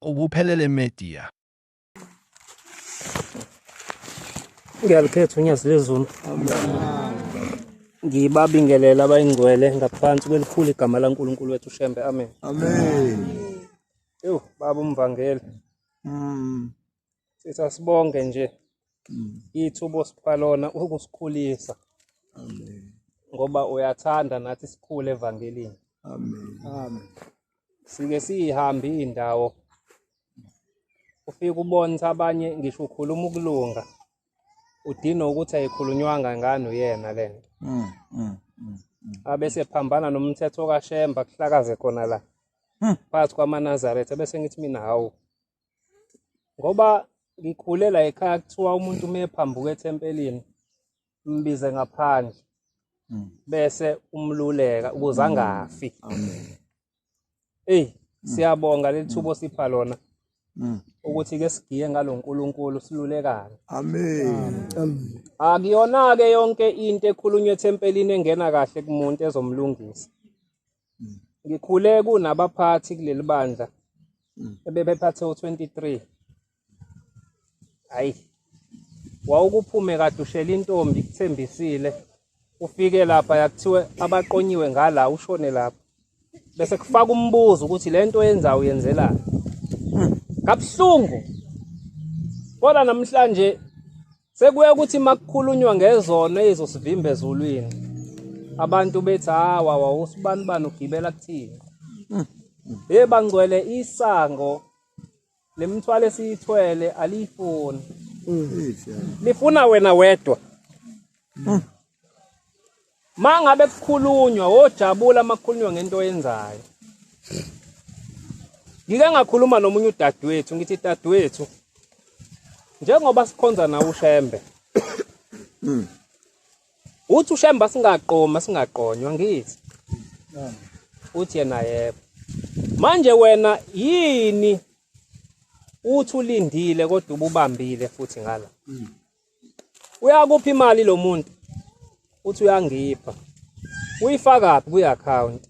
ubuphelele media. Ngiyalikhetha unyazi lezulu. Ngibabingelela abayingcwele ngaphansi kwelikhulu igama laNkulunkulu wethu Shembe. Amen. Amen. Yo, baba umvangeli. Sithi sibonge nje. Ithubo sipha lona ukusikhulisa. Amen. Ngoba uyathanda nathi sikhule evangelini. Amen. Amen. Sike sihambe indawo. Ufika ubone abanye ngisho ukhuluma ukulunga. Udina ukuthi ayikhulunywanga ngani uyena lento. Abese phambana nomthetho kaShemba kuhlakaze khona la. Phakathi kwamaNazaretha bese ngithi mina hawu. Ngoba ngikhulela ekhaya kuthiwa umuntu mephambuka ethempelini mbize ngaphandle. Bese umluleka ukuze angafi. Amen. Siyabonga lethubo sipha lona. Ukuthi ke sigiye ngaloNkulunkulu silulekane. Amen. Akuyona ke yonke into ekhulunywe ethempelini engena kahle kumuntu ezomlungisa. Ngikhule kunabaphathi kuleli bandla ebebephathe u23. Hayi. Wawukuphume kade ushela intombi kuthembisile. Ufike lapha yakuthiwe abaqonyiwe ngala ushone lapha. Bese kufaka umbuzo ukuthi lento yenza uyenzelani. Kabuhlungu. Kodwa namhlanje sekuye ukuthi makukhulunywa ngezono ezosivimba ezulwini. Abantu bethi hawa usibani ugibela kuthini. Bangcwele isango lemthwalo esiyithwele alifuni. Lifuna wena wedwa. Mangabe kukhulunywa wojabula makukhulunywa ngento oyenzayo. Ngike ngakhuluma nomunye udadewethu ngithi dadewethu njengoba sikhonza nawe uShembe. Uthi uShembe singaqonywa ngithi. Uthi yena yebo. Manje wena yini uthi ulindile kodwa ububambile futhi ngala. Uyakuphi imali lo muntu? Uthi uyangipha. Uyifaka kuphi ku-account?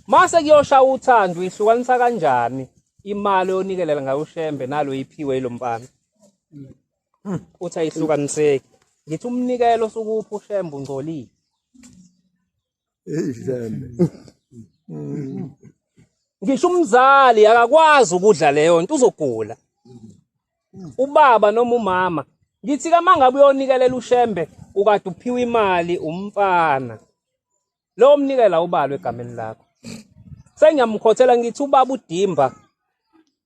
Mase kuyosha uthando ihlukanisa kanjani imali onikelela ngayo uShembe nalo iphiwe yilomfana? Uthi ayihlukaniseki. Ngithi umnikelo sokuphi uShembe ungcolile. Shembe. Ngisho umzali akakwazi ukudla leyo nto uzogula. Ubaba noma umama ngithi kamangabe uyonikelela uShembe ukade uphiwa imali umfana. Lo mnikela ubalwe egameni lakho. Sengiyamkhothela ngithi ubaba uDimba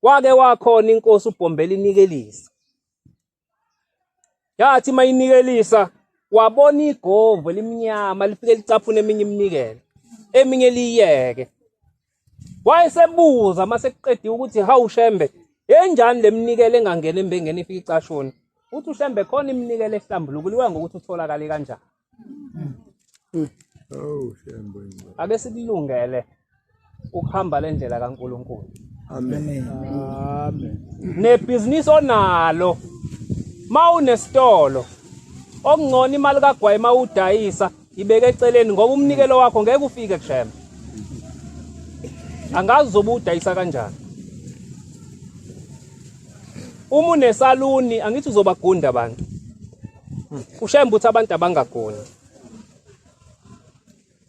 wake wakhona inkosi uBhombela inikelisa. Yathi mayinikelisa wabona igovo elimnyama lifike licaphuna eminye iminikelo. Eminye liyeke. Wayesebuza mase kuqedwe ukuthi hawu Shembe enjani lemnikelo engangena embengeni ifika icashoni. Uthi uShembe khona iminikelo ehlambulukiwe ngokuthi utholakala kanjani. Oh Shembe. Ake sikulungele ukuhamba lendlela kaNkulunkulu. Amen. Amen. Nebhizinisi onalo mawunesitolo okungcono imali kaGwayi mawudayisa ibeke eceleni ngoba umnikelo wakho ngeke ufike kuShembe. Angazi uzobudayisa kanjani. Uma unesaluni angithi uzobagunda abantu. uShembe uthi abantu abangagoni.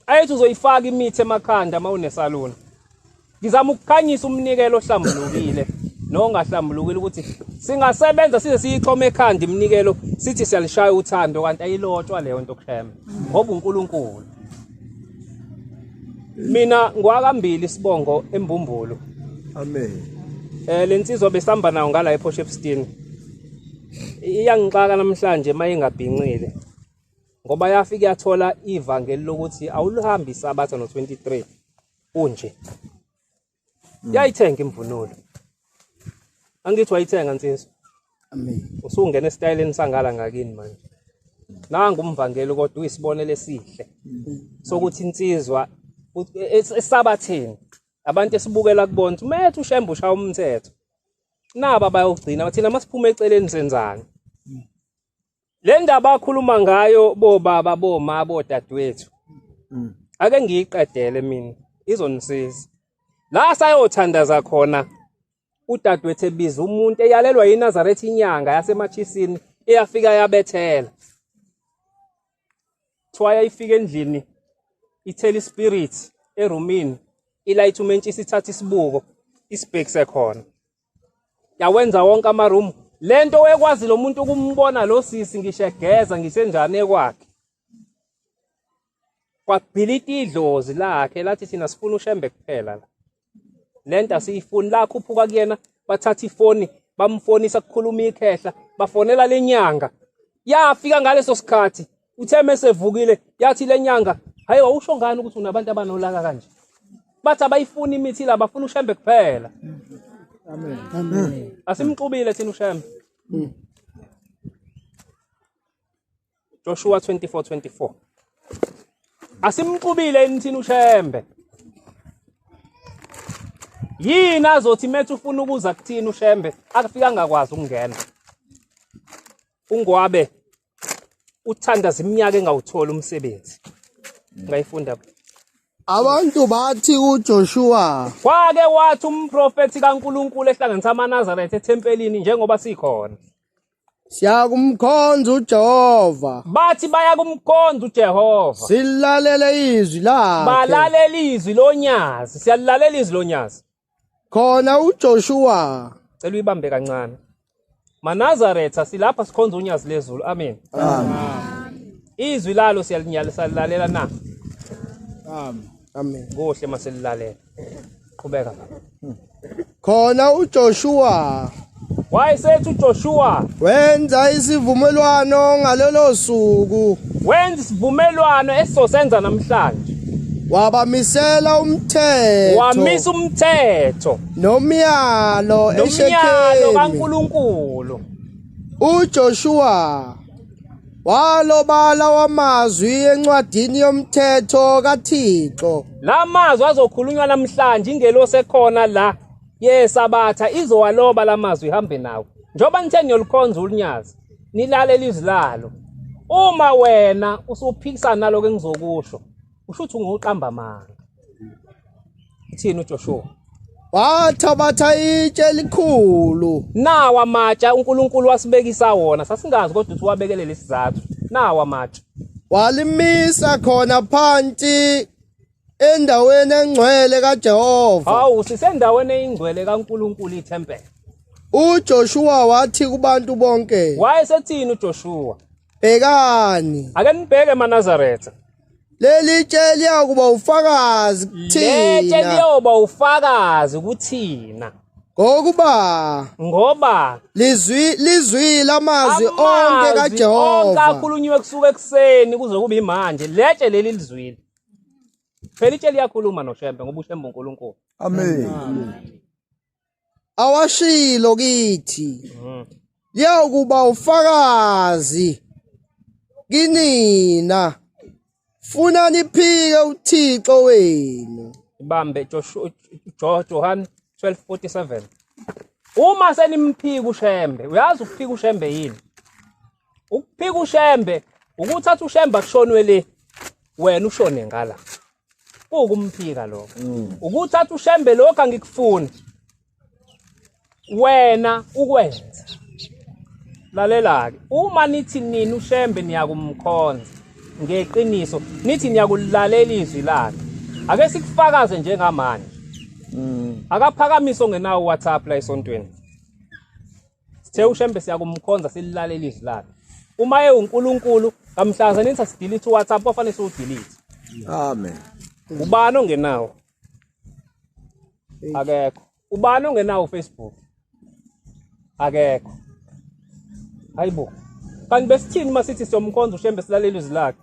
Ayithi uzoyifaka imithi emakhanda mawunesaluni. Ngizama ukukhanyisa umnikelo ohlambulukile nongahlambulukile ukuthi singasebenza size siyichome ekhanda iminikelo sithi siyalishaya uthando kanti ayilotshwa leyo nto kuShembe ngoba uNkulunkulu. Mina ngwakambili sibongo eMbumbulu. Amen. Lensizwa besihamba nayo ngala ePortshepstone. Iyangixaka namhlanje mayingabhincile. Ngoba yafika yathola ivangeli lokuthi awuluhambi isabatha no23 unje. Yayithenga imvunulo. Angithi wayithenga nsizwa. Amen. Usungena esitayeleni sangala ngakini manje. Nanga umvangeli kodwa uyisibonele esihle. Sokuthi insizwa esabatheni abantu esibukela kubona ukuthi methu uShembe ushaya umthetho. Naba bayogcina bathina masiphuma eceleni senzani. Le ndaba akhuluma ngayo bobaba boma bodadewethu. Ake ngiyiqedele mina izonisiza. La sayothandaza khona udadewethu ebiza umuntu eyalelwa yiNazaretha inyanga yasemachisini eyafika yabethela. Thwaya ifika endlini ithela ispirit erumini ilayitha umentshisi ithatha isibuko isibhekise khona. Yawenza wonke amaroom. Lento oyekwazi lo muntu ukumbona lo sisi ngisho egeza ngisenjani ekwakhe. Kwabhilita idlozi lakhe lathi thina sifuna uShembe kuphela la. Lento asiyifuni la khuphuka kuyena bathatha ifoni bamfonisa kukhuluma ikhehla bafonela lenyanga. Yafika ngaleso sikhathi uthe mesevukile yathi lenyanga hayi wawusho ngani ukuthi unabantu abanolaka kanje. Bathi abayifuni imithi la bafuna uShembe kuphela. Amen. Amen. Asimxubile thina uShembe. Joshua 24:24. Asimxubile thina uShembe. Yini azothi methu ufuna ukuza kuthina uShembe akafika ngakwazi ukungena. Ungwabe uthandaza iminyaka engawuthola umsebenzi. Ngayifunda. Abantu bathi kuJoshua, Kwake wathi umprofeti kaNkuluNkulu ehlanganisa amaNazaretha ethempelini njengoba sikhona. siyakumkhonza uJehova, Bathi baya kumkhonza uJehova. silalele izwi lakhe. Balalela izwi lonyazi, siyalalela izwi lonyazi. Khona uJoshua Cela uyibambe kancane. MaNazaretha silapha sikhonza unyazi lezulu. Amen. Izwi lalo siyalilalela na. Amen. Kuhle maselilalela. Qhubeka. Khona uJoshua Wayesethi uJoshua wenza isivumelwano ngalelo suku, wenza isivumelwano esizosenza namhlanje. wabamisela umthetho Wamisa umthetho nomyalo nomyalo eShekhemu. kaNkuluNkulu. uJoshua walobala wamazwi encwadini yomthetho kaThixo. Lamazwi azokhulunywa namhlanje ingelosi ekhona la yesabatha izowaloba lamazwi ihambe nawo. Njoba nithe niyolikhonza unyazi nilalela izwi lalo. Uma wena usuphikisana naloko engizokusho usho ukuthi unguqamba manga. Uthini uJoshua? Wathabatha itshe elikhulu Nawa amatsha uNkulunkulu wasibekisa wona sasingazi kodwa ukuthi wabekelele isizathu. Nawa amatsha. walimisa khona phansi endaweni engcwele kaJehova. Hawu sisendaweni eyingcwele kaNkulunkulu ithempeli. uJoshua wathi kubantu bonke, Wayesethini uJoshua? bhekani, Ake nibheke maNazaretha. leli tshe liyakuba ufakazi Letshe kuthina, liyoba ufakazi kuthina ngoba lizwile amazwi onke onke kaJehova. akhulunyiwe kusuka ekuseni kuze kube manje. Letshe leli lizwile. Phela itshe liyakhuluma noShembe ngoba uShembe uNkulunkulu. Amen. Awashilo kithi liyakuba ufakazi kinina, funa niphike uThixo wenu. Ibambe John 12:47. Uma senimphika uShembe, uyazi ukuphika uShembe yini? Ukuphika uShembe ukuthatha uShembe akushonwe le wena ushone ngala. Ukumphika lokho. Ukuthatha uShembe lokho angikufuni. Wena ukwenza. Lalela ke. Uma nithi nini uShembe niyakumkhonza ngeqiniso, nithi niyakulalela izwi lakhe. Ake sikufakaze njengamanje. Akaphakamiso ngenawo WhatsApp la esontweni. Sithe uShembe siyakumkhonza sililalela izwi lakhe. Uma uNkulunkulu kamhlaza nithi sidelete uWhatsApp kufanele siwudelete. Amen. Ubani ongenawo? Akekho. Ubani ongenawo Facebook? Akekho. Hayibo. Kanti besithini masithi siyomkhonza uShembe silalela izwi lakhe?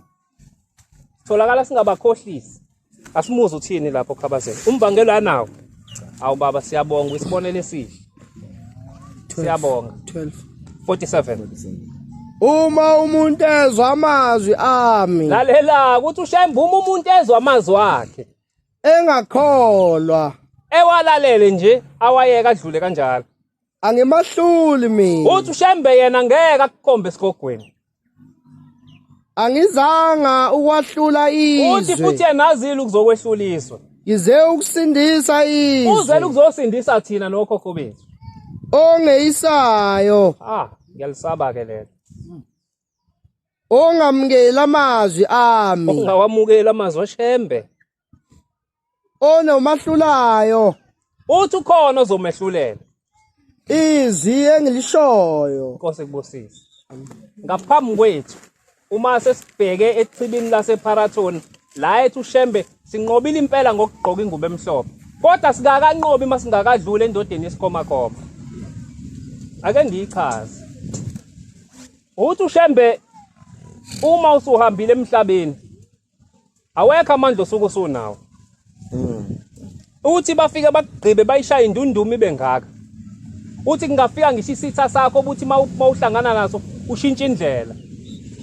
Tholakala singabakhohlisi. Asimuze uthini lapho khabazela. Umvangelo anawo. Awu baba siyabonga isibonele esihle. Siyabonga. 47. Uma umuntu ezwa amazwi ami Lalela ukuthi uShembe uma umuntu ezwa amazwi akhe engakholwa, ewalalele nje awayeka adlule kanjalo. angimahluli mina, Uthi uShembe yena ngeke akukhombe esigogweni. angizanga ukwahlula Uthi izwi, futhi yena azile ukuzokwehluliswa. ngize ukusindisa izwi. Uzele ukuzosindisa thina nokhokho bethu. ongeyisayo ngiyalisaba ke lelo. ongamukela amazwi ami Ungawamukeli amazwi oshembe. onomahlulayo Uthi ukhona ozomehlulela. izwi engilishoyo Inkosi kubusise. Ngaphambi kwethu uma sesibheke echibini lasePharathoni la ethi ushembe sinqobile impela ngokugqoka ingubo emhlophe. Kodwa sikakanqobi masingakadlula endodeni yesikhomakoma. Ake ndiyichaze. Uthi ushembe uma usuhambile emhlabeni awekho amandla osuku usunawo. Uthi bafike bakugqibe bayishaya indunduma ibe ngaka. Uthi kungafika ngisho isitha sakho ubuthi mawuhlangana naso ushintsha indlela.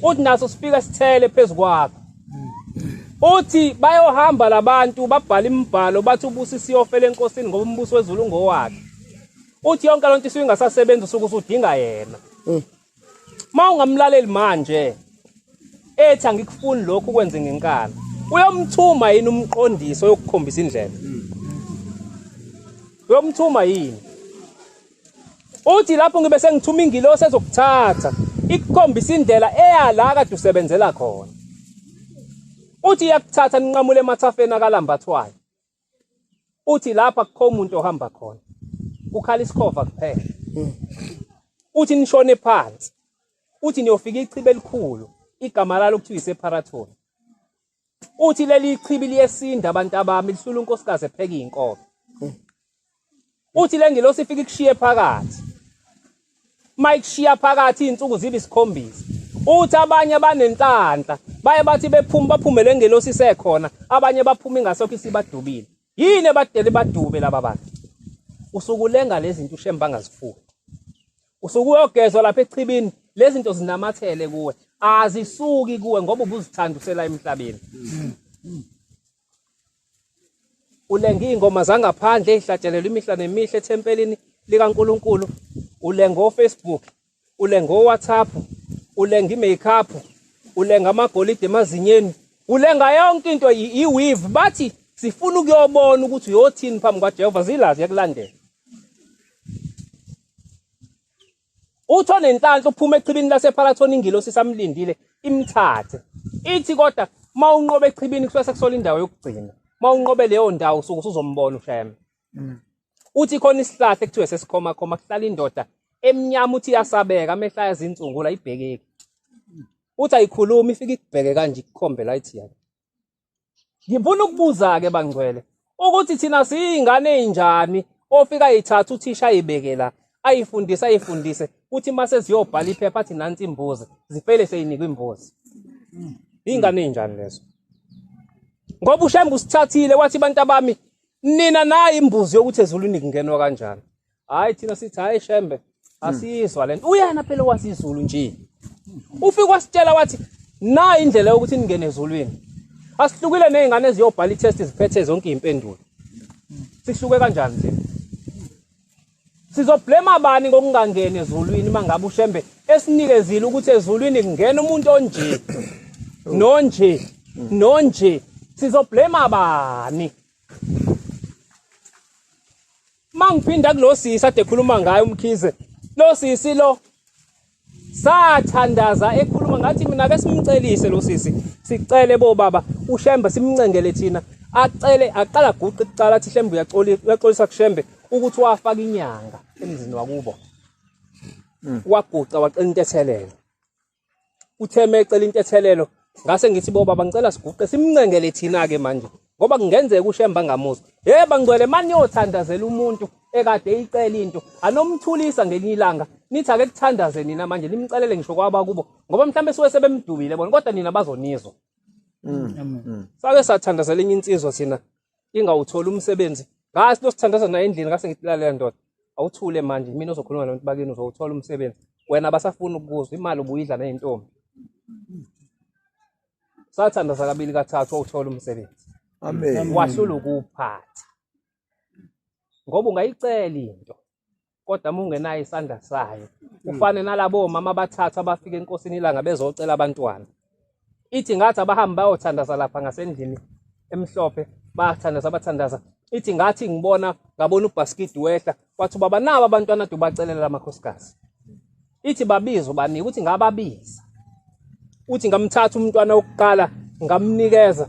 Uthi naso sifika sithele phezukwakho. Uthi bayohamba labantu babhala imibhalo bathi ubusi siyofela enkosini ngoba umbuso wezulu ngowakhe. Uthi yonke lonto isuke ingasasebenzi usuku usudinga yena. Mawungamlaleli manje ethi angikufuni lokhu kwenze ngenkani. Uyomthuma yini umqondiso yokukhombisa indlela? Uyomthuma yini? Uthi lapho ngibe sengithuma ingilosi ezokuthatha ikukhombisa indlela eyala kade usebenzela khona. Uthi yakuthatha ninqamule emathafeni akalambathwayo. Uthi lapha akukho umuntu ohamba khona. Ukhala isikhova kuphela. Uthi nishone phansi. Uthi niyofika ichibi elikhulu igama lalo kuthiwa isePharathoni. Uthi leli ichibi liyesinda abantu abami lihlula unkosikazi epheka inkomo. Uthi lengilosi ifika ikushiye phakathi. Mayikushiya phakathi insuku zibe isikhombisa. Uthi abanye abanenhlanhla baye bathi baphume lengilosi isekhona abanye baphuma ingasokho isibadubile. Yini ebadele badube laba bantu? Usukulenga lezi zinto ushemba angazifuni. Usukuyogezwa lapha echibini lezi zinto zinamathele kuwe. Azisuki kuwe ngoba ubuzithanda usela emhlabeni. Ulenga ingoma zangaphandle ezihlatshelelwa imihla nemihle ethempelini likaNkuluNkulu. Ulenga oFacebook, ulenga oWhatsApp, ulenga imakeup, ulenga amagolide emazinyeni, ulenga yonke into iweave bathi sifuna ukuyobona ukuthi uyothini phambi kwaJehova zilazi yakulandela. Uthone inhlanhla uphuma echibini lasePharathoni ingilosi samlindile imthathe. Ithi kodwa mawunqobe echibini kusuke sekusola indawo yokugcina. Mawunqobe leyo ndawo usuke uzombona ushema. Uthi khona isihlahla ekuthiwe sesikhomakoma kuhlala indoda emnyama uthi yasabeka amehla yazinsungula ibhekeki. Uthi ayikhuluma ifika ikubheke kanje ikukhombe la ithi yakhe. Ngifuna ukubuza ke bangcwele ukuthi thina siyingane ezinjani ofika yithatha uthisha ayibekela ayifundise uthi mase ziyobhala iphepha athi nansi imbuzi zifele seyinikwe imbuzi. Ingane ezinjani lezo? Ngoba ushembe usithathile wathi bantu abami nina nayi imbuzi yokuthi ezulwini kungenwa kanjani. Hayi thina sithi hayi shembe asizwa lento. Uyena phela wasizulu nje. Ufika wasitshela wathi nayi indlela yokuthi ningene ezulwini. Asihlukile nezingane eziyobhala itest ziphethe zonke impendulo. Sihluke kanjani nje? Sizoblame abani ngokungangena ezulwini mangabe ushembe esinikezile ukuthi ezulwini kungena umuntu onje. Nonje. Sizoblame abani? Mangiphinda kulosisi ade ekhuluma ngayo umkhize. Lo sisi lo sathandaza ekhuluma ngathi mina ke simcelise lo sisi. Sicele bo baba ushembe simncengele thina. Aqala guqe icala athi shembe uyaxolisa kushembe ukuthi wafaka inyanga emzini wakubo. Waguqa wacela intethelelo. Utheme ecela intethelelo ngase ngithi bo baba ngicela siguqe simncengele thina ke manje ngoba kungenzeka ushemba ngamuzwa. Bangcwele manje yothandazela umuntu ekade eyicela into anomthulisa ngelinye ilanga nithi ake kuthandaze nina manje nimcelele ngisho kwaba kubo ngoba mhlambe suwe sebemdubile bona kodwa nina bazonizwa. Sake sathandazela enye insizwa thina ingawuthola umsebenzi ngasi lo sithandaza naye endlini ngase ngithilalela ndoda awuthule manje mina uzokhuluma nabantu bakini uzowuthola umsebenzi wena basafuna ukuzwa imali ubuyidla nezintombi. Sathandaza kabili kathathu awuthola umsebenzi. Amen. Wahlula ukuphatha. Ngoba ungayicela into kodwa mungenayo isandla sayo. Ufane nalabo mama abathathu abafika enkosini ilanga bezocela abantwana. Ithi ngathi abahamba bayothandaza lapha ngasendlini emhlophe bathandaza ithi ngathi ngabona uBaskidi wehla wathi baba naba abantwana ade bacelela amakhosikazi. Ithi babizwe banika uthi ngababiza. Uthi ngamthatha umntwana wokuqala ngamnikeza.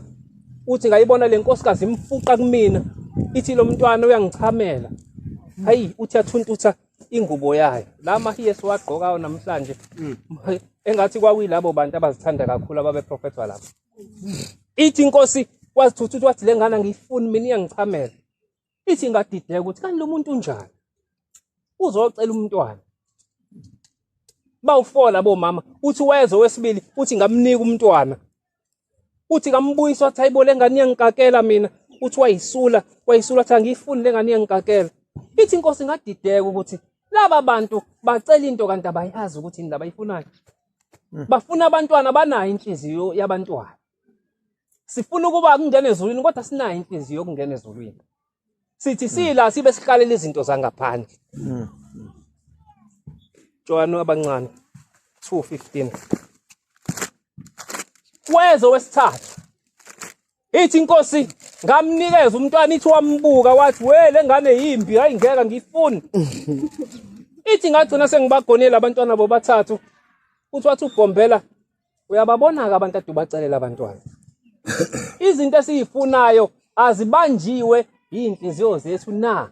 Uthi ngayibona le nkosikazi imfuqa kumina. Ithi lo mntwana uyangichamela. Hayi uthi yathuntutha ingubo yayo. La mahiye siwagqokayo namhlanje. Engathi kwakuyilabo bantu abazithanda kakhulu ababe prophetwa lapho. Ithi inkosi wazithutha wathi le ngane ngiyifuni mina iyangichamela. Ithi ngadideka ukuthi kanti lo muntu unjani? Uzocela umntwana. Bawufola bomama uthi wezwe wesibili uthi ngamnika umntwana. Uthi ngambuyisa wathi hayibo le ngane iyangikakela mina. Uthi wayisula athi angiyifuni le ngane iyangikakela. Ithi inkosi ngadideka ukuthi laba bantu bacela into kanti abayazi ukuthi indaba ayifunayo. Bafuna abantwana abanayo inhliziyo yabantwana. Sifuna ukuba kungene ezulwini kodwa sinayo inhliziyo yokungena ezulwini. Sithi sila sibe sihlalela izinto zangaphandle. Johannu abancane 2:15. Wezwe wesithathu. Ithi inkosi ngamnikeza umntwana ithi wambuka wathi we le ngane yimbi hayi ngeke ngifuni. Ithi ngagcina sengibagonela abantwana bobathathu. Uthi wathi uBhombela uyababona ke abantu ade bacelela abantwana. Izinto esizifunayo azibanjiwe inhliziyo zethu na.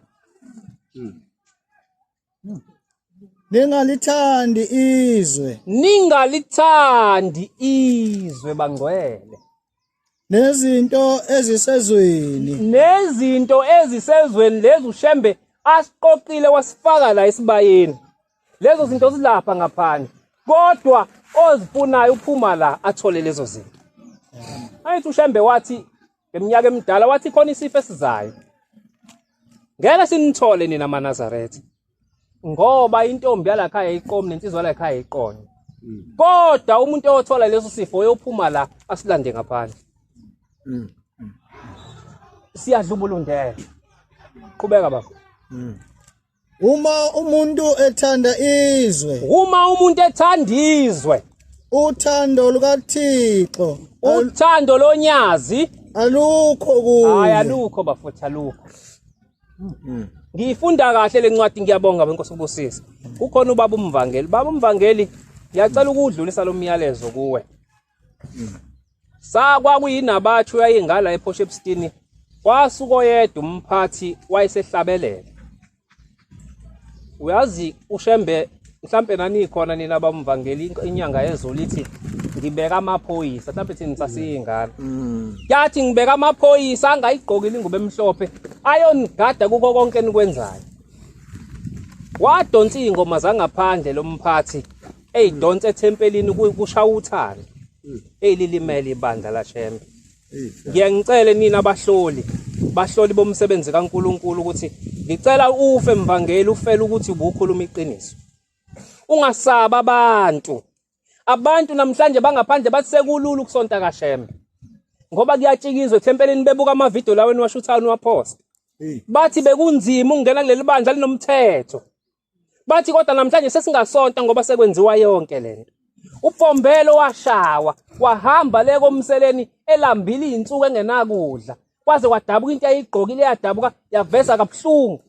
Ningalithandi izwe bangcwele. Nezinto ezisezweni lezi uShembe asiqoqile wasifaka la esibayeni. Lezo zinto zilapha ngaphandle. Kodwa ozifunayo uphuma la athole lezo zinto. Ayithi uShembe wathi ngeminyaka emidala wathi khona isifo esizayo. Ngeke sinithole nina maNazaretha. Ngoba intombi yalakhaya iqomo nensizwa yalakhaya iqonye. Kodwa umuntu othola leso sifo uyophuma la asilande ngaphandle. Siyadlubulundela. Qhubeka baba. Uma umuntu ethanda izwe uthando lukaThixo uthando lonyazi alukho kuye. Hayi alukho bafutha alukho. Ngifunda kahle lencwadi ngiyabonga benkosi ubusisa. Kukhona ubaba umvangeli. Baba umvangeli ngiyacela ukudlulisa lo myalezo kuwe. Kwakuyinabathu yayingala ePortshepstone. Kwasuka oyedwa umphathi wayesehlabelela. Uyazi uShembe mhlambe nani khona nina abamvangeli inyanga yezulu ithi ngibeka amaphoyisa mhlambe thini sasiyingane. Yathi ngibeka amaphoyisa angayigqokile ingubo emhlophe ayonigada kuko konke enikwenzayo. Wadonsa ingoma zangaphandle lo mphathi eyidonsa ethempelini kushaya uthando. Elilimele ibandla laShembe. Ngiyangicela nina abahloli bomsebenzi kaNkuluNkulu ukuthi ngicela ufe mvangeli ufela ukuthi ubukhuluma iqiniso. Ungasaba abantu namhlanje bangaphandle bathi sekulula ukusonta kaShembe. Ngoba kuyatshikizwe ethempelini bebuka amavidiyo lawo eniwashuthana uwaphosta. Bathi bekunzima ukungena kuleli bandla linomthetho. Bathi kodwa namhlanje sesingasonta ngoba sekwenziwa yonke lento. uBhombela washawa wahamba le komseleni elambile izinsuku engenakudla kwaze kwadabuka into ayigqokile yadabuka yaveza kabuhlungu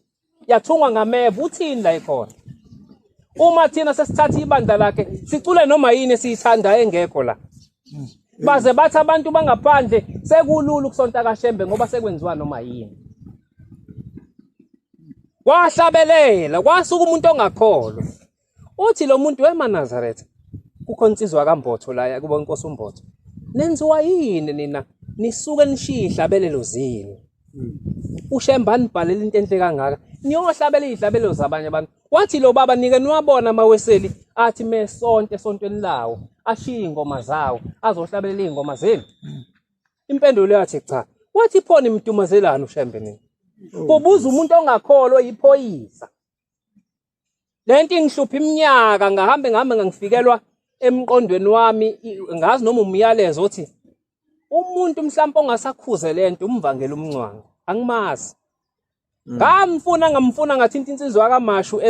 yathungwa ngameva uthini la ikhona uma thina sesithatha ibandla lakhe sicule noma yini esiyithanda engekho la baze bathi abantu bangaphandle sekulula ukusonta kaShembe ngoba sekwenziwa noma yini wahlabelela kwasuka umuntu ongakholwa uthi lo muntu weManazaretha kukhonsizwa kaMbotho la kuba inkosi uMbotho nenziwa yini nina nisuke nishihla belelo zini uShembe anibhalela into enhle kangaka niyohlabela izihlabelo zabanye abantu wathi lo baba nike niwabona amaweseli athi mesonke esontweni lawo ashiya ingoma zawo azohlabelela izingoma zenu impendulo yathi cha wathi phone imdumazelana uShembe nini kubuza umuntu ongakholwa iphoyisa lento ingihlupha iminyaka ngahambe ngangifikelwa emqondweni wami ngazi noma umyalezo othi umuntu mhlawumbe ongasakhuze lento umvangela umncwango angimazi ngamfuna ngathinta insizwa kaMashu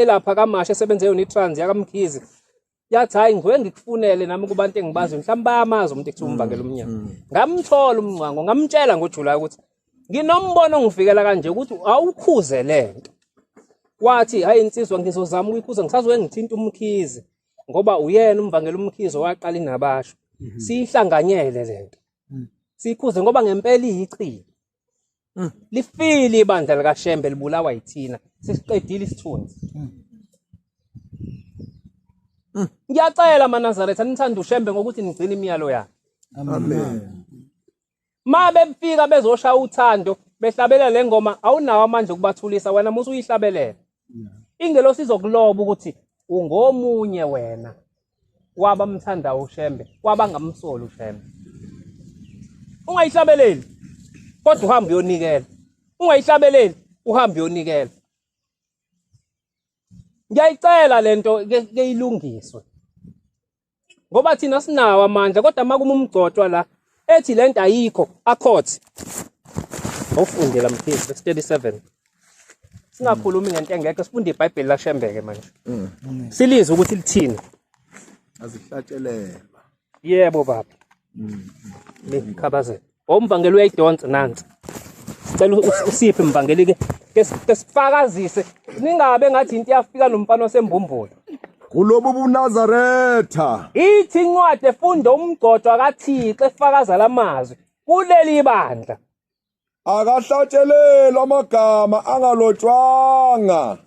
elapha kaMashu esebenze yona iTrans yakamkhizi yathi hayi ngizoke ngikufunele nami kubantu engibazi mhlawumbe bayamazi umuntu ekuthiwa umvangela umnyango ngamthola umncwango ngamtshela ngoJulayi ukuthi nginombono ongifikela kanje ukuthi awukhuze lento wathi hayi insizwa ngizozama ukuyikhuza ngisazoke ngithinta umkhizi ngoba uyena umvangela umkhizo waqala inabasho sihlanganyele lento sikhuze ngoba ngempela iyichili lifile ibandla likaShembe libulawa yithina sesiqedile isithunzi ngiyacela maNazaretha nithanda uShembe ngokuthi nigcine imiyalo yakhe Amen. mabe befika bezoshaya uthando behlabela le ngoma awunawo amandla okubathulisa wena musu uyihlabelela ingelosi izokuloba ukuthi ungomunye wena wabamthanda uShembe wabangamsoli uShembe ungayihlabeleli kodwa uhamba uyonikela ungayihlabeleli uhamba uyonikela ngiyayicela lento ke ilungiswe ngoba thina sinawo amandla kodwa makuma umgcotshwa la ethi lento ayikho akhothi awufundela mfisi 37 singakhulumi ngento engekho sifunde iBhayibheli laShembeke manje silizwe ukuthi lithini Azihlatshelelwa. yebo baba mikhabazela umvangeli uyayidonsa nansi sicela usiphe imvangeli ke sifakazise ningabe ngathi into iyafika nomfana osembumbulo Kulobu buNazaretha. ithi incwadi efunda umgcotshwa kaThixo efakaza lamazwi kuleli bandla Akahlatshelelwa amagama angalotshwanga.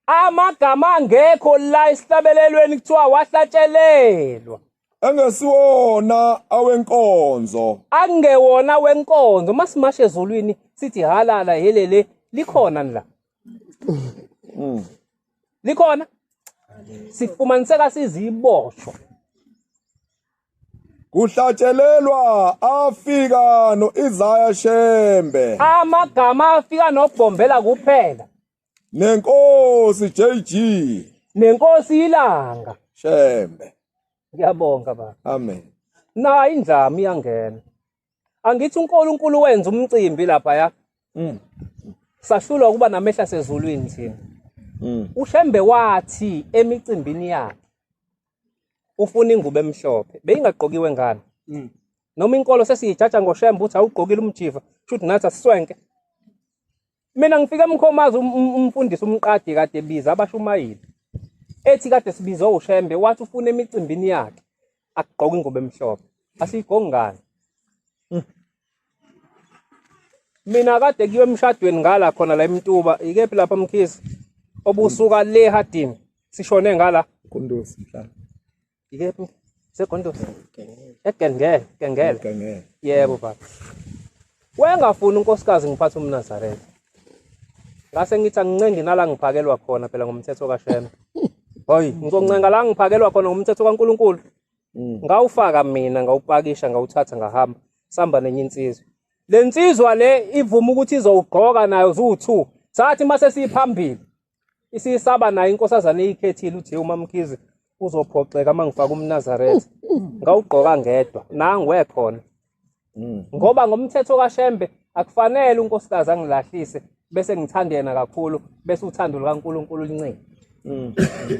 amagama angekho la esihlabelelweni kuthiwa wahlatshelelwa Engesiwona awenkonzo. angewona wenkonzo masimashe ezulwini sithi halala helele likhona la likhona sifumaniseka siziboshwa Kuhlatshelelwa afika noIsaya Shembe. amagama afika nobhombela kuphela Nenkosi JG nenkosi ilanga Shembe. ngiyabonga baba Amen. na indlama iyangena angithi uNkulunkulu wenza umcimbi lapha ya sahlulwa ukuba namehla sezulwini thina uShembe wathi emicimbini yakhe ufuna ingubo emhlophe beyingaqokiwe ngani noma inkolo sesiyijaja ngoShembe uthi awugqokile umjiva shothi nathi asiswenke mina ngifika emkhomazi umfundisi umqadi kade ebiza abashumayeli ethi kade sibizwe uShembe wathi ufuna emicimbini yakhe akugqoka ingubo emhlophe asiyigqoki ngani mina kade kuyiwe emshadweni ngala khona la eMtuba ikephi lapha mkhizi obusuka le Hadini sishone ngala Kundosi mhlawumbe. ikephi seGondosi egengele Ngeke. yebo baba wengafuni unkosikazi ngiphathe umNazaretha ngase ngithi angincengi nala ngiphakelwa khona phela ngomthetho kaShembe hayi ngizoncenga la ngiphakelwa khona ngomthetho kaNkuluNkulu ngawufaka mina ngawupakisha ngawuthatha ngahamba samba nenye insizwa le nsizwa le ivuma ukuthi izowugqoka nayo zu2 sathi mase siphambili isisaba nayo inkosazana eyikhethile uthi uMamkhize uzophoxeka mangifaka umNazaretha ngawugqoka ngedwa nangu wekhona ngoba ngomthetho kaShembe akufanele unkosikazi angilahlise bese ngithanda yena kakhulu bese uthando likaNkuluNkulu lincane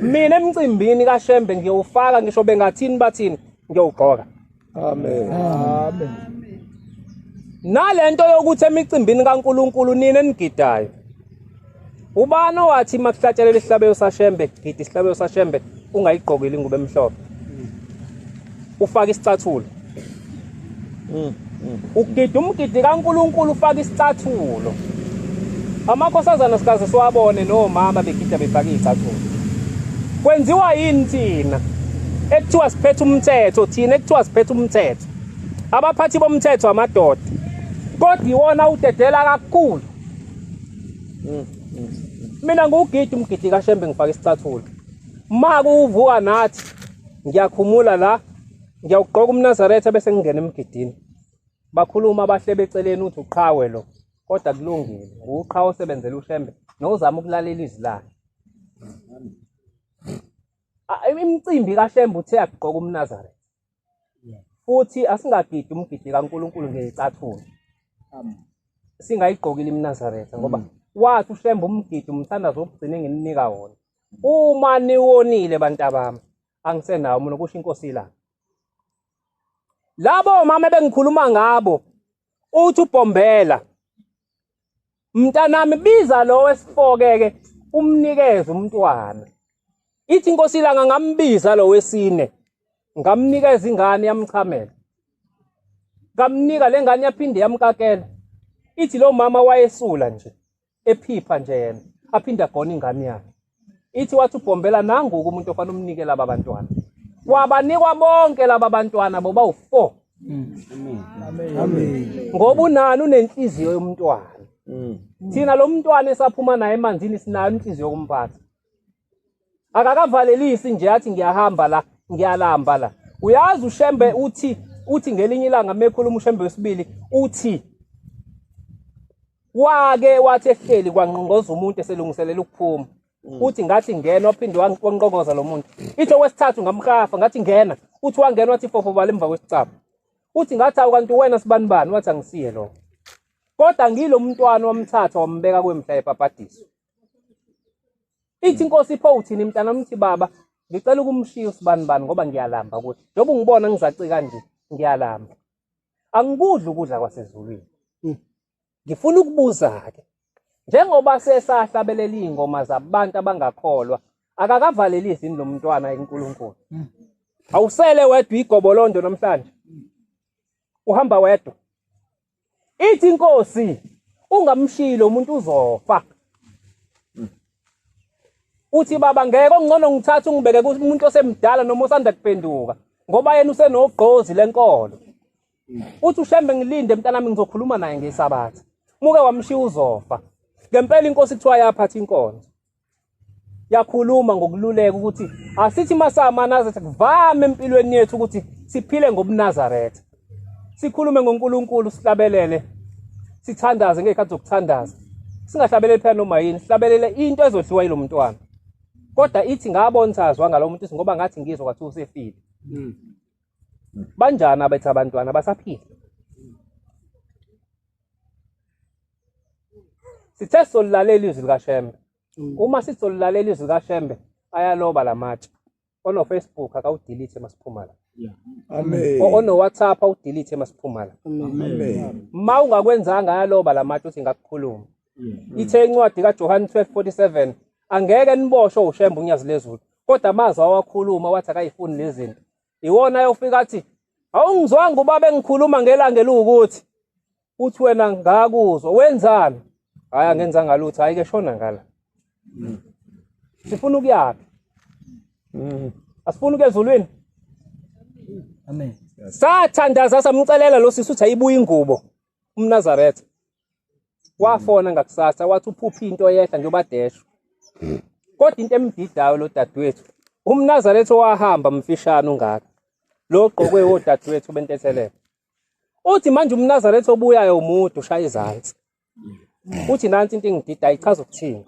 mina emcimbini kaShembe ngiyowufaka ngisho bengathini bathini ngiyowugqoka Amen. Amen. nalento yokuthi emicimbini kaNkuluNkulu nina enigidayo ubani owathi makuhlatshelela isihlabelo saShembe gidi isihlabelo saShembe ungayigqokeli ingubo emhlophe ufaka isicathulo ugida umgidi kaNkuluNkulu ufaka isicathulo amakhosazana sikaze siwabone nomama begida befaka izicathulo kwenziwa yini thina ekuthiwa siphethe umthetho thina ekuthiwa siphethe umthetho abaphathi bomthetho amadoda kodwa iwona udedela kakhulu mina ngugidi umgidi kaShembe ngifaka isicathulo makuvuka nathi ngiyakhumula la ngiyawugqoka umNazaretha bese ngingena emgidini bakhuluma abahle beceleni uthi uqhawe lo kodwa kulungile uqhawe osebenzela uShembe nozama ukulalela izwi lakhe imicimbi kaShembe uthe agqoka umNazaretha futhi asingagidi umgidi kaNkuluNkulu ngezicathulo singayigqokile imNazaretha ngoba wathi uShembe umgidi umthandazo wokugcina engininika wona uma niwonile bantu abami angisenawo mina kusho inkosi ilanga. Labo mama bengikhuluma ngabo uthi uBhombela mntanami biza lo wesifokeke umnikeze umntwana. Ithi inkosi ilanga ngambiza lo wesine ngamnikeza ingane yamchamela. Ngamnika lengane yaphinde yamkakela. Ithi lo mama wayesula nje ephipha nje yena aphinde agona ingane yakhe. Ithi wathi uBhombela nangu umuntu ofana umnike laba bantwana. Wabanikwa bonke laba bantwana boba u4. Amen. Ngoba unani unenhliziyo yomntwana. Thina lo mntwana esaphuma naye emanzini sinayo inhliziyo yokumphatha. Akakavalelisi nje athi ngiyahamba la ngiyalamba la. Uyazi uShembe uthi ngelinye ilanga mekhuluma uShembe wesibili uthi wake wathi ehleli kwangqongoza umuntu eselungiselela ukuphuma. Uthi ngathi ngena waphinde wanqongoza lo muntu. Ithi okwesithathu ngamkhafa ngathi ngena. Uthi wangena wathi fofovala emva kwesicapha. Uthi ngathi awu wena sibanibani wathi angisiye lo. Kodwa ngilo umntwana wamthatha wambeka kwemhla epapadiso. Ithi inkosi ipho uthini mntana mthi baba ngicela ukumshiya usibanibani ngoba ngiyalamba kuthi. Njoba ngibona ngizaci kanje ngiyalamba. Angikudli ukudla kwasezulwini. Ngifuna ukubuza ke. Njengoba sesahlabelela ingoma zabantu abangakholwa akakavalelisi lo mntwana enkulunkulu. Awusele wedwa igobolondo namhlanje. Uhamba wedwa. Ithi inkosi ungamshilo umuntu uzofa. Uthi baba ngeke ongcono ngithatha ungibeke kumuntu osemdala noma osanda kuphenduka ngoba yena usenogqozi lenkolo. Uthi uShembe ngilinde mntanami ngizokhuluma naye ngesabatha. Muke wamshiya uzofa. Ngempela inkosi kuthiwa yaphatha inkonzo. Yakhuluma ngokululeka ukuthi asithi masamanazetha kuvame empilweni yethu ukuthi siphile ngobuNazaretha. Sikhulume ngoNkulunkulu sihlabelele. Sithandaze ngekhathi zokuthandaza. Singahlabeleli phela noma yini, sihlabelele into ezodliwa yilo mntwana. Kodwa ithi ngabonthazwa ngalo muntu ngoba ngathi ngizwa kwathi usefile. Banjani abethi abantwana basaphila? Sithe solilalela izwi likaShembe. Uma sitsolilalela izwi likaShembe ayaloba lamatshe. Ono Facebook akawudelete masiphuma la. Amen. Ono WhatsApp awudelete masiphuma la. Amen. Ma ungakwenzanga ayaloba lamatshe uthi ngakukhuluma. Ithe incwadi kaJohn 12:47 angeke niboshwe uShembe unyazi lezulu. Kodwa amazwi awakhuluma wathi akayifuni lezi zinto. Iwona ayofika athi awungizwanga ubaba engikhuluma ngelanga elukuthi uthi wena ngakuzwa wenzani? Hayi angenzanga lutho ayike shona ngala. Sifuna ukuyaphi? Asifuna ukuya ezulwini. Amen. Sathandaza samcelela lo sisi uthi ayibuye ingubo umNazaretha. Wafona ngakusasa wathi uphupha into yehla nje obadesho. Kodwa into emdidayo lo dadewethu umNazaretha owahamba mfishana ungaka. Lo gqokwe odadewethu bentethelele. Uthi manje umNazaretha obuyayo umuntu ushaya izansi. Uthi nansi into engidida ichaza ukuthini.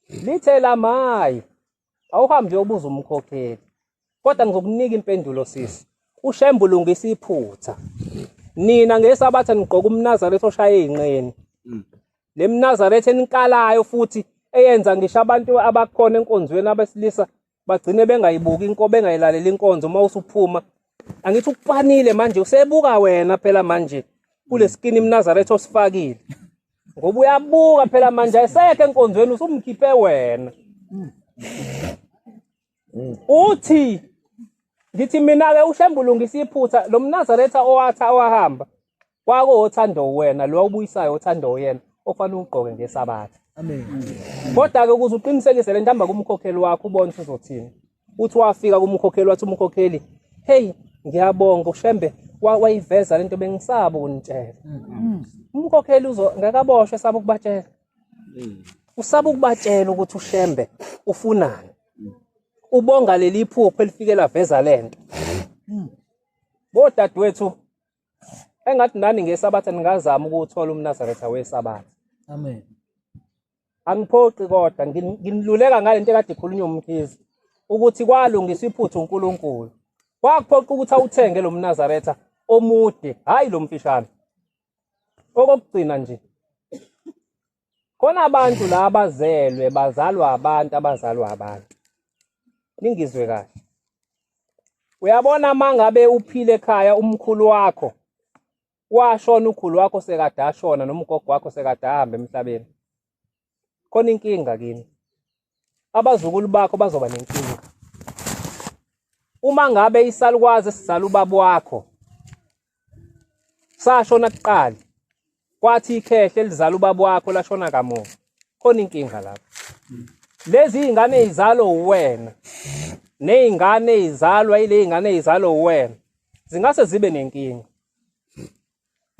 Lithe lamayi awuhambe uyobuza umkhokheli. Kodwa ngizokunika impendulo sisi. uShembe ulungisa iphutha. Nina ngesabatha nigqoka umNazaretha oshaya izinqeni. Le mNazaretha enikalayo futhi eyenza ngisho abantu abakhona enkonzweni abesilisa bagcine bengayibuki inkomo bengayilalela inkonzo uma usuphuma. Angithi ukufanele manje usebuka wena phela manje kule skin iMnazaretha osifakile. Ngoba uyabuka phela manje ayisekho enkonzweni usumkhiphe wena. Uthi ngithi mina ke uShembe ulungisa iphutha lo mNazaretha owatha wahamba kwako othando wena lo ubuyisayo othando wena ofanele ugqoke ngesabatha. Amen. Kodwa ke ukuze uqinisekise le ndamba kumkhokheli wakho ubone ukuthi uzothini. Uthi wafika kumkhokheli wathi umkhokheli, "Hey, ngiyabonga uShembe wayiveza lento bengisaba ukunitshela." Umkhokheli ngakaboshwe saba ukubatshela. Usaba ukubatshela ukuthi uShembe ufunani. Ubonga leli phupho elifike laveza lento. Bodadewethu engathi nani ngesabatha ningazama ukuthola umNazaretha wesabatha. Amen. Angiphoqi kodwa nginiluleka ngalento ekade ikhulunywa umkhizi ukuthi kwalungisa iphutha uNkulunkulu. Wakuphoqa ukuthi awuthenge lo mNazaretha omude, hayi lo mfishane. Okugcina nje. Khona abantu la abazelwe bazalwa abantu abazalwa abantu. Ningizwe kahle. Uyabona mangabe uphile ekhaya umkhulu wakho washona ukhulu wakho sekade ashona noma ugogo wakho sekade ahamba emhlabeni. Khona inkinga kini. Abazukulu bakho bazoba nenkinga. Uma ngabe isalukwazi esizala ubaba wakho sashona kuqala kwathi ikhehle elizala ubaba wakho lashona kamuva. Khona inkinga lapho. Lezi izingane ezizalo uwena nezingane ezizalwa ile izingane ezizalo uwena zingase zibe nenkinga.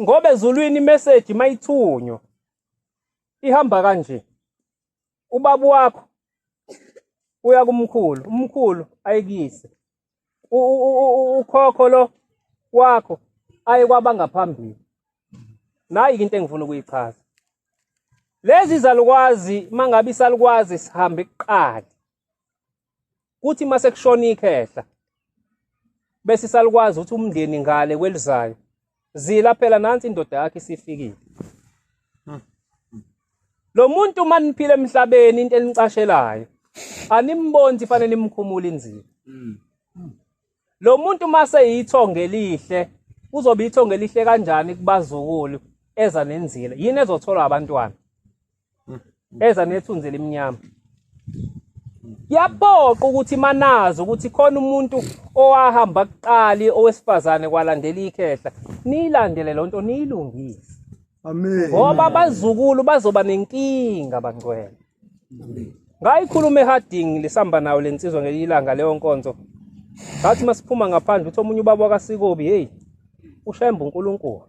Ngoba ezulwini imessage mayithunywa ihamba kanje. Ubaba wakho uya kumkhulu, umkhulu ayikise. Ukhokho lo wakho aye kwabangaphambili. Nayi into engifuna ukuyichaza. Lezi izalukwazi mangabe isalukwazi sihambe kuqala. Kuthi mase kushona ikhehla bese isalukwazi ukuthi umndeni ngale kwelizayo zila phela nansi indoda yakhe isifikile. Lo muntu maniphile emhlabeni into enicashelayo animboni ifanele nimkhumule inzilo. Lo muntu mase yithonga elihle uzobe ithonga elihle kanjani kubazukulu eza nenzila yini ezotholwa abantwana eza nethunzi elimnyama. Yaphoqa ukuthi manazi ukuthi khona umuntu owahamba kuqali owesifazane kwalandela ikhehla nilandele lonto niyilungise. Amen. Ngoba abazukulu bazoba nenkinga bangcwele. Ngayikhuluma eHarding lisamba nawo lensizwa ngelilanga leyo nkonzo. Ngathi masiphuma ngaphandle uthi omunye ubaba kaSikobi hey ushemba uNkulunkulu.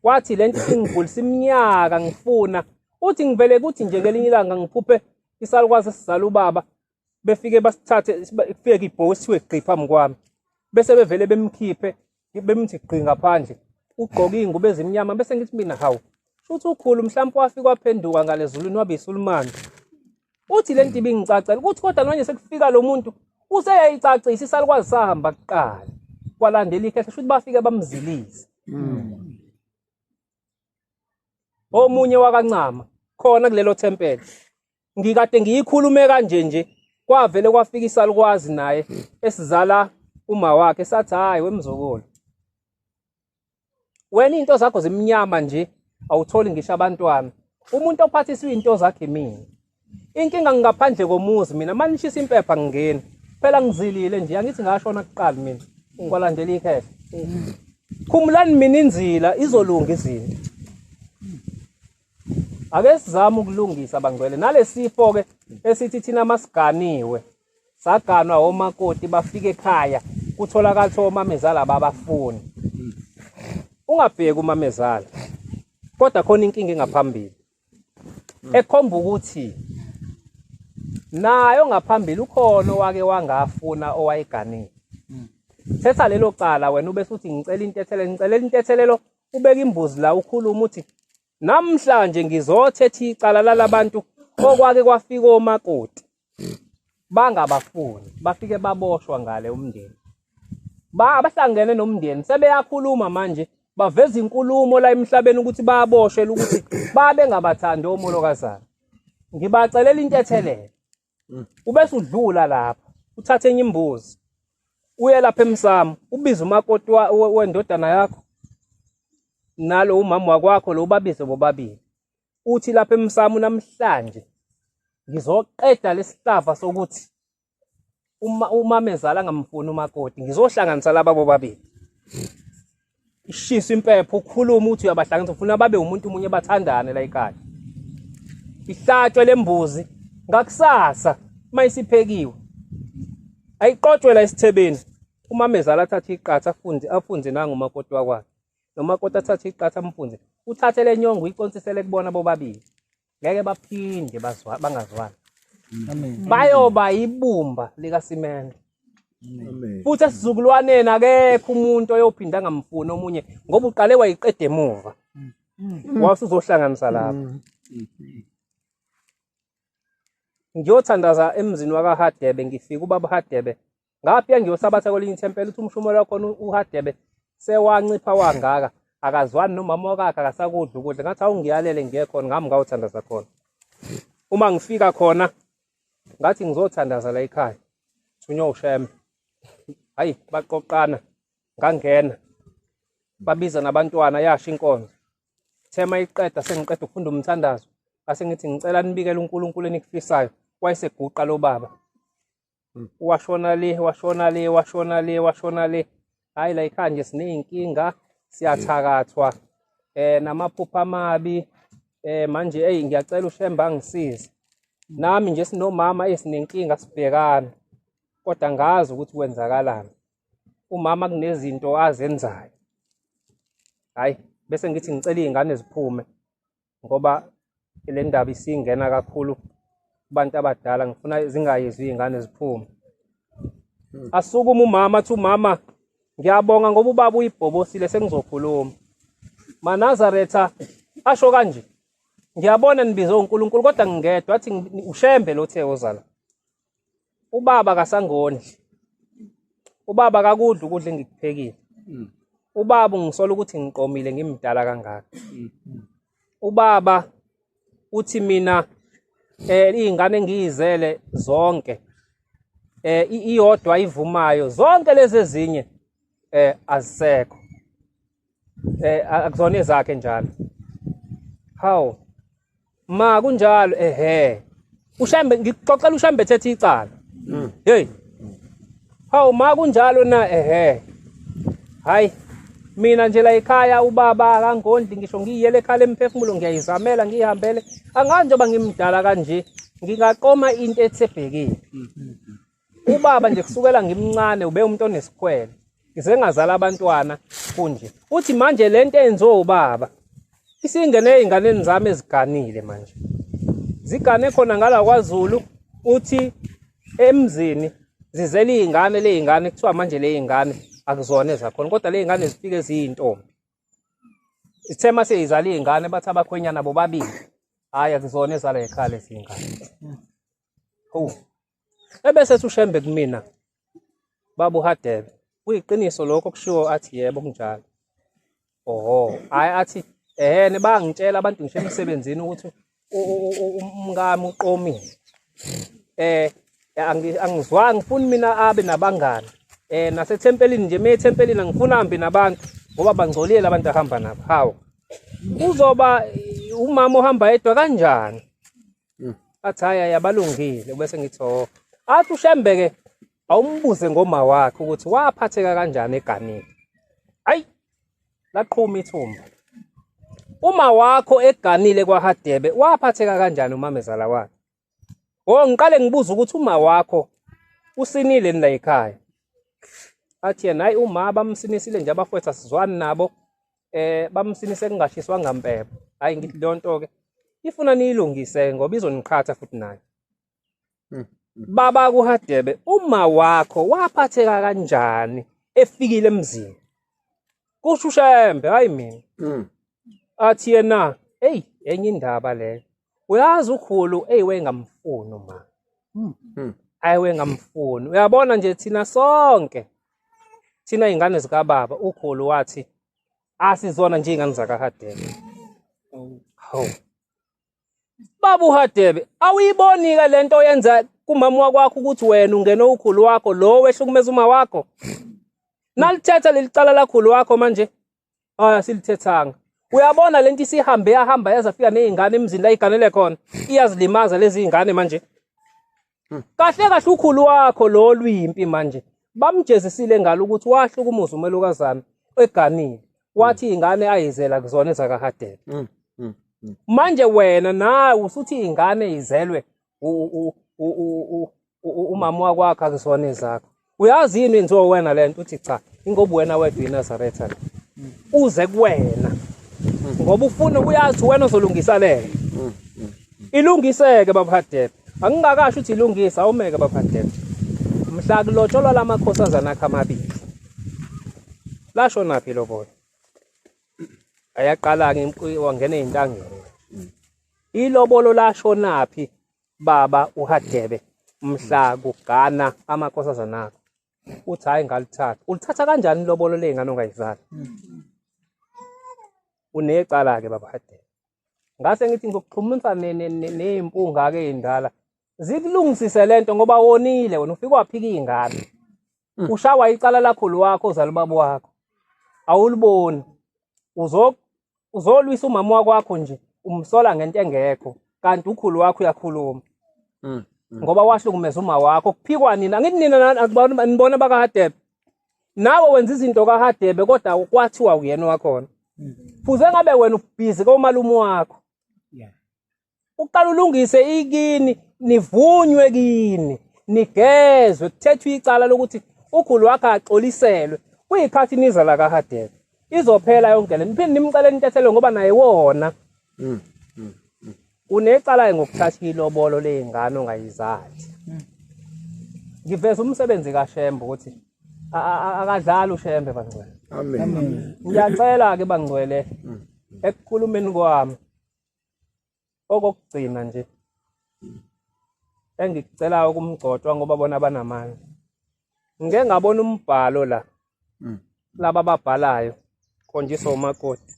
Wathi lento ingivulisa iminyaka ngifuna uthi ngivele ukuthi nje ngelinye ilanga ngiphuphe isalukwazi esizala ubaba befike basithathe kufike ibhokisi siwe gqi phambi kwami bese bevele bemkhiphe bemthi gqi ngaphandle ugqoka ingubo ezimnyama bese ngithi mina hawu futhi ukhulu mhlawumbe wafika waphenduka ngalezulwini wabisulumani. Uthi lento ibingicacela ukuthi kodwa manje sekufika lo muntu useyayicacisa isalukwazi sahamba kuqala kwalandela ikhehla futhi bafike bamzilisa. Omunye wakancama khona kulelo thempeli ngikade ngiyikhulume kanje nje kwavele kwafika isalukwazi naye esizala uma wakhe sathi hayi wemzukulu wena into zakho zimnyama nje awutholi ngisho abantwana umuntu ophathiswa into zakhe mina inkinga ngingaphandle komuzi mina manishisa impepha ngingena phela ngizilile nje angithi ngashona kuqala mina ngikwalandela ikhehla. Khumulani mina inzila izolunga izinto. Ake sizame ukulungisa bangcwele nalesifo ke esithi thina masiganiwe saganwa omakoti bafike ekhaya kutholakala omamezala babafuni. Ungabheki umamezala kodwa khona inkinga engaphambili ekhomba ukuthi nayo ngaphambili ukhona owake wangafuna owayiganiwe. Thetha lelo cala wena ubese uthi ngicela intethelelo ngicelela intethelelo ubeka imbuzi la ukhuluma uthi namhlanje ngizothetha icala lalabantu okwake kwafika omakoti bangabafuni bafike baboshwa ngale umndeni abahlangene nomndeni sebeyakhuluma manje baveza inkulumo la emhlabeni ukuthi bayaboshela ukuthi babe ngabathandi omolokazana. Ngibacelela intethelelo ubese udlula lapha uthathe enye imbuzi uye lapha emsamo ubiza umakoti wendodana yakho nalo umama wakwakho lo babize bobabili uthi lapha emsamo namhlanje ngizoqeda lesihlava sokuthi umamezala ngamfuni umakoti ngizohlanganisa laba bobabili. Ishisa impepho ukhuluma uthi uyabahlanganisa ufuna babe umuntu munye bathandane la ekhaya. Ihlatshwe lembuzi ngakusasa mayisiphekiwe ayiqotshwe la esithebeni umamezala athathe iqatha afunze nangumakoti wakwakhe nomakoti athathe iqatha amfunze uthathe lenyongo uyiconsisele kubona bobabili ngeke baphinde bangazwana. Amen. Bayoba ibumba lika simende. Amen. Futhi esizukulwaneni akekho umuntu oyophinda ngamfuni omunye ngoba uqale wayiqeda emuva wasuzohlanganisa lapha. Ngiyothandaza emzini wakaHadebe ngifika ubaba Hadebe ngapha ngiyosabatha kwelinye ithempeli uthi umshumela wakho uHadebe sewancipha wangaka akazwani nomama wakhe akasakudla ukudla ngathi awungiyalele ngiye khona ngami ngawuthandaza khona. Uma ngifika khona ngathi ngizothandaza la ekhaya thunywa ushembe hayi baqoqana ngangena babiza nabantwana yasha inkonzo thema iqeda sengiqeda ukufunda umthandazo ase ngithi ngicela nibikele uNkulunkulu enikufisayo wayeseguqa lo baba washona le hayi la ekhaya nje sineyinkinga siyathakathwa namaphupha amabi manje ngiyacela uShemba angisize nami nje sinomama esinenkinga sibhekana kodwa ngazi ukuthi kwenzakalani umama kunezinto azenzayo hayi bese ngithi ngicela izingane ziphume ngoba le ndaba isingena kakhulu kubantu abadala ngifuna zingayizwi izingane ziphume asukuma umama athi umama ngiyabonga ngoba ubaba uyibhobosile sengizokhuluma Manazaretha asho kanje ngiyabona nibize uNkulunkulu kodwa ngingedwa athi uShembe lo the ozala ubaba kasangondli ubaba akakudla ukudla engikuphekile ubaba ungisola ukuthi ngiqomile ngimdala kangaka ubaba uthi mina izingane engiyizele zonke iyodwa ayivumayo zonke lezi ezinye azisekho akuzona ezakhe njalo hawu ma kunjalo uShembe ngixoxela uShembe ethethe icala hey hawu ma kunjalo na hayi mina nje la ekhaya ubaba akangondli ngisho ngiyele ekhaya emphefumulo ngiyayizamela ngihambele angazi njengoba ngimdala kanje ngingaqoma into ethebhekile ubaba nje kusukela ngimncane ube umuntu onesikhwele ngize ngazala abantwana kunje uthi manje lento enzo ubaba isingene ezinganeni zami eziganile manje zigane khona ngala kwaZulu uthi emzini zizela izingane lezingane kuthiwa manje lezingane akuzona ezakhona kodwa lezingane zifike ziyintombi isithema seyizala izingane bathi abakhwenyana bobabili hayi akuzona ezala ekhaya lezingane ebese uShembe kumina baba uHadebe kuyiqiniso lokho kushiwo athi yebo kunjalo hayi athi nebangitshela abantu ngisho emsebenzini ukuthi umngami uqomile angizwanga ngifuna mina abe nabangani nasethempelini nje ethempelini angifuna hambe nabantu ngoba bangcolile abantu ahamba nabo hawo uzoba umama ohamba yedwa kanjani athi hayi yabalungile bese ngithi athi uShembe ke awumbuze ngoma wakhe ukuthi waphatheka kanjani eganile hayi laqhuma ithumba uma wakho eganile kwaHadebe waphatheka kanjani umamezala wakhe ngiqale ngibuza ukuthi uma wakho usinile la ekhaya athi yena hayi uma bamsinisile nje abafowethu asizwani nabo bamsinise kungashiswa ngampepho hayi ngithi leyo nto ke ifuna niyilungise ngoba izoniqhatha futhi nayo baba kuHadebe uma wakho waphatheka kanjani efikile emzini kusho uShembe hayi mina athi yena enye indaba leyo uyazi ukhulu wengamfuni uma hayi wengamfuni uyabona nje thina sonke thina izingane zika baba ukhulu wathi asizona nje izingane zakaHadebe baba uHadebe awuyiboni ke lento oyenza kumama wakho ukuthi wena ungena ukhulu wakho lo wehlukumeza uma wakho nalithetha lelicala lakhulu wakho manje silithethanga uyabona lento isihambe yahamba yazafika nezingane emzini la iganele khona iyazilimaza lezi izingane manje kahle kahle ukhulu wakho lo lwimpi manje bamjezisile ngalo ukuthi wahlukumuza umelukazana eganile wathi izingane ayizela kuzona ezakaHadebe manje wena nawe usuthi izingane izelwe umama wakho akuzona ezakho uyazi yini enziwa wena lento uthi cha ingoba wena wedwa iNazaretha uze kuwena ngoba ufuna uyazi wena ozolungisa lento ilungiseke baba Hadebe angingakasho ukuthi ilungisa awumeke baba Hadebe mhla kulotsholwa lamakhosazana akhe amabili lasho naphi lobola ayaqala ke wangena ezintangeni ilobolo lasho naphi baba uHadebe mhla kugana amakhosazana akhe uthi hayi ngalithatha ulithatha kanjani ilobolo lengane ongayizali unecala ke baba Hadebe ngase ngithi ngizokuxhumanisa nezimpunga ke ezindala zikulungisise lento ngoba wonile wena ufika waphika izingane ushawa icala lakhulu wakho uzala ubaba wakho awuliboni uzolwisa umama wakho nje umsola ngento engekho kanti ukhulu wakho uyakhuluma ngoba wahlukumeza uma wakho kuphikwa nina angithi nina nibona bakaHadebe nawe wenza izinto kaHadebe kodwa kwathiwa uyena wakhona fuze ngabe wena ubhizi komalume wakho uqala ulungise ikini nivunywe kini nigezwe kuthethwe icala lokuthi ukhulu wakho axoliselwe kuyikhathi niza la kaHadebe izophela yonke le niphinde nimcele intethelo ngoba naye wona unecala ngokuthatha ilobolo lezingane ongayizali ngiveza umsebenzi kaShembe ukuthi akadlala uShembe bangcwele Amen. ngiyacela ke bangcwele ekukhulumeni kwami okugcina nje engikucela ukumgcotshwa ngoba bona banamandla ngeke ngabona umbhalo la laba ababhalayo Khonjiswa umakoti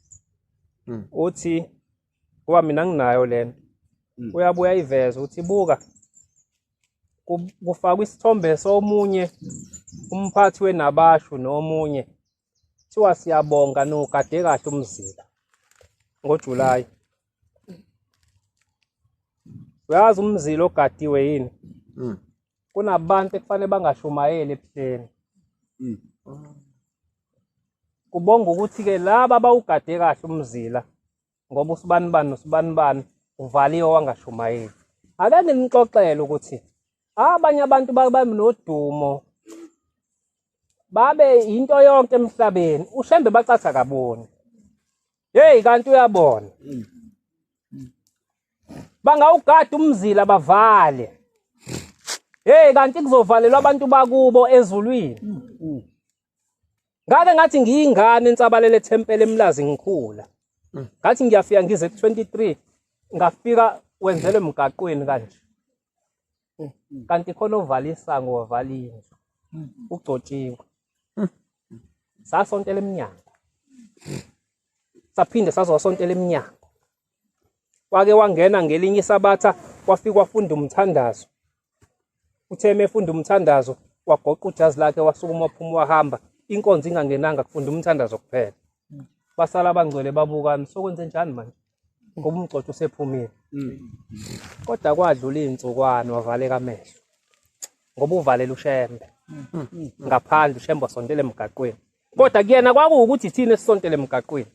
uthi ngoba mina nginayo lena uyabuya iveza uthi buka kufakwa isithombe somunye umphathi wenabashu nomunye thiwa siyabonga nogade kahle umzila ngoJulayi uyazi umzila ogadiwe yini kunabantu ekufanele bangashumayeli ebuhleni kubonga ukuthi ke laba bawugade kahle umzila ngoba usibanibani nosibanibani uvaliwe wangashumayeli ake ngimxoxele ukuthi abanye abantu babe nodumo babe into yonke emhlabeni uShembe bacatha kaboni hey kanti uyabona bangawugada umzila bavale hey kanti kuzovalelwa abantu bakubo ezulwini ngake ngathi ngiyingane ensabalele eThempele eMlazi ngikhula ngathi ngiyafika ngize ku23 ngafika wenzelwe emgaqweni kanje kanti khona ovala isango wavala indlu ugcotshiwe sasontela eminyango saphinde sazosontela eminyango wake wangena ngelinye isabatha wafika wafunda umthandazo utheme efunda umthandazo wagoqa ujazi lakhe wasukuma waphuma wahamba inkonzo ingangenanga kufunda umthandazo kuphela basala abangcwele babukani sokwenze njani manje ngoba umgcotsho usephumile kodwa kwadlula izinsukwana wavaleka amehlo ngoba uvalela uShembe ngaphandle uShembe wasondela emgaqweni kodwa kuyena kwakuwukuthi thina sisontele emgaqweni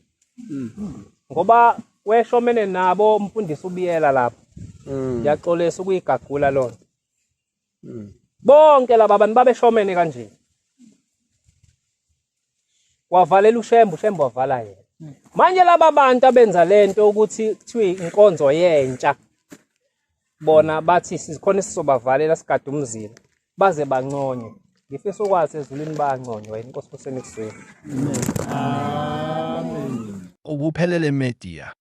ngoba weshomene nabo umfundisi ubiyela lapho ngiyaxolisa ukuyigagula lonto bonke laba abantu babeshomene kanje wavalela uShembe wavala yena manje laba bantu abenza lento ukuthi kuthiwa inkonzo yentsha bona bathi sikhona sizobavalela sigade umzila baze banconywe ngifisa ukwazi ezulwini bayanconywa inkosi kuseni kuseni Amen. Ubuphelele media.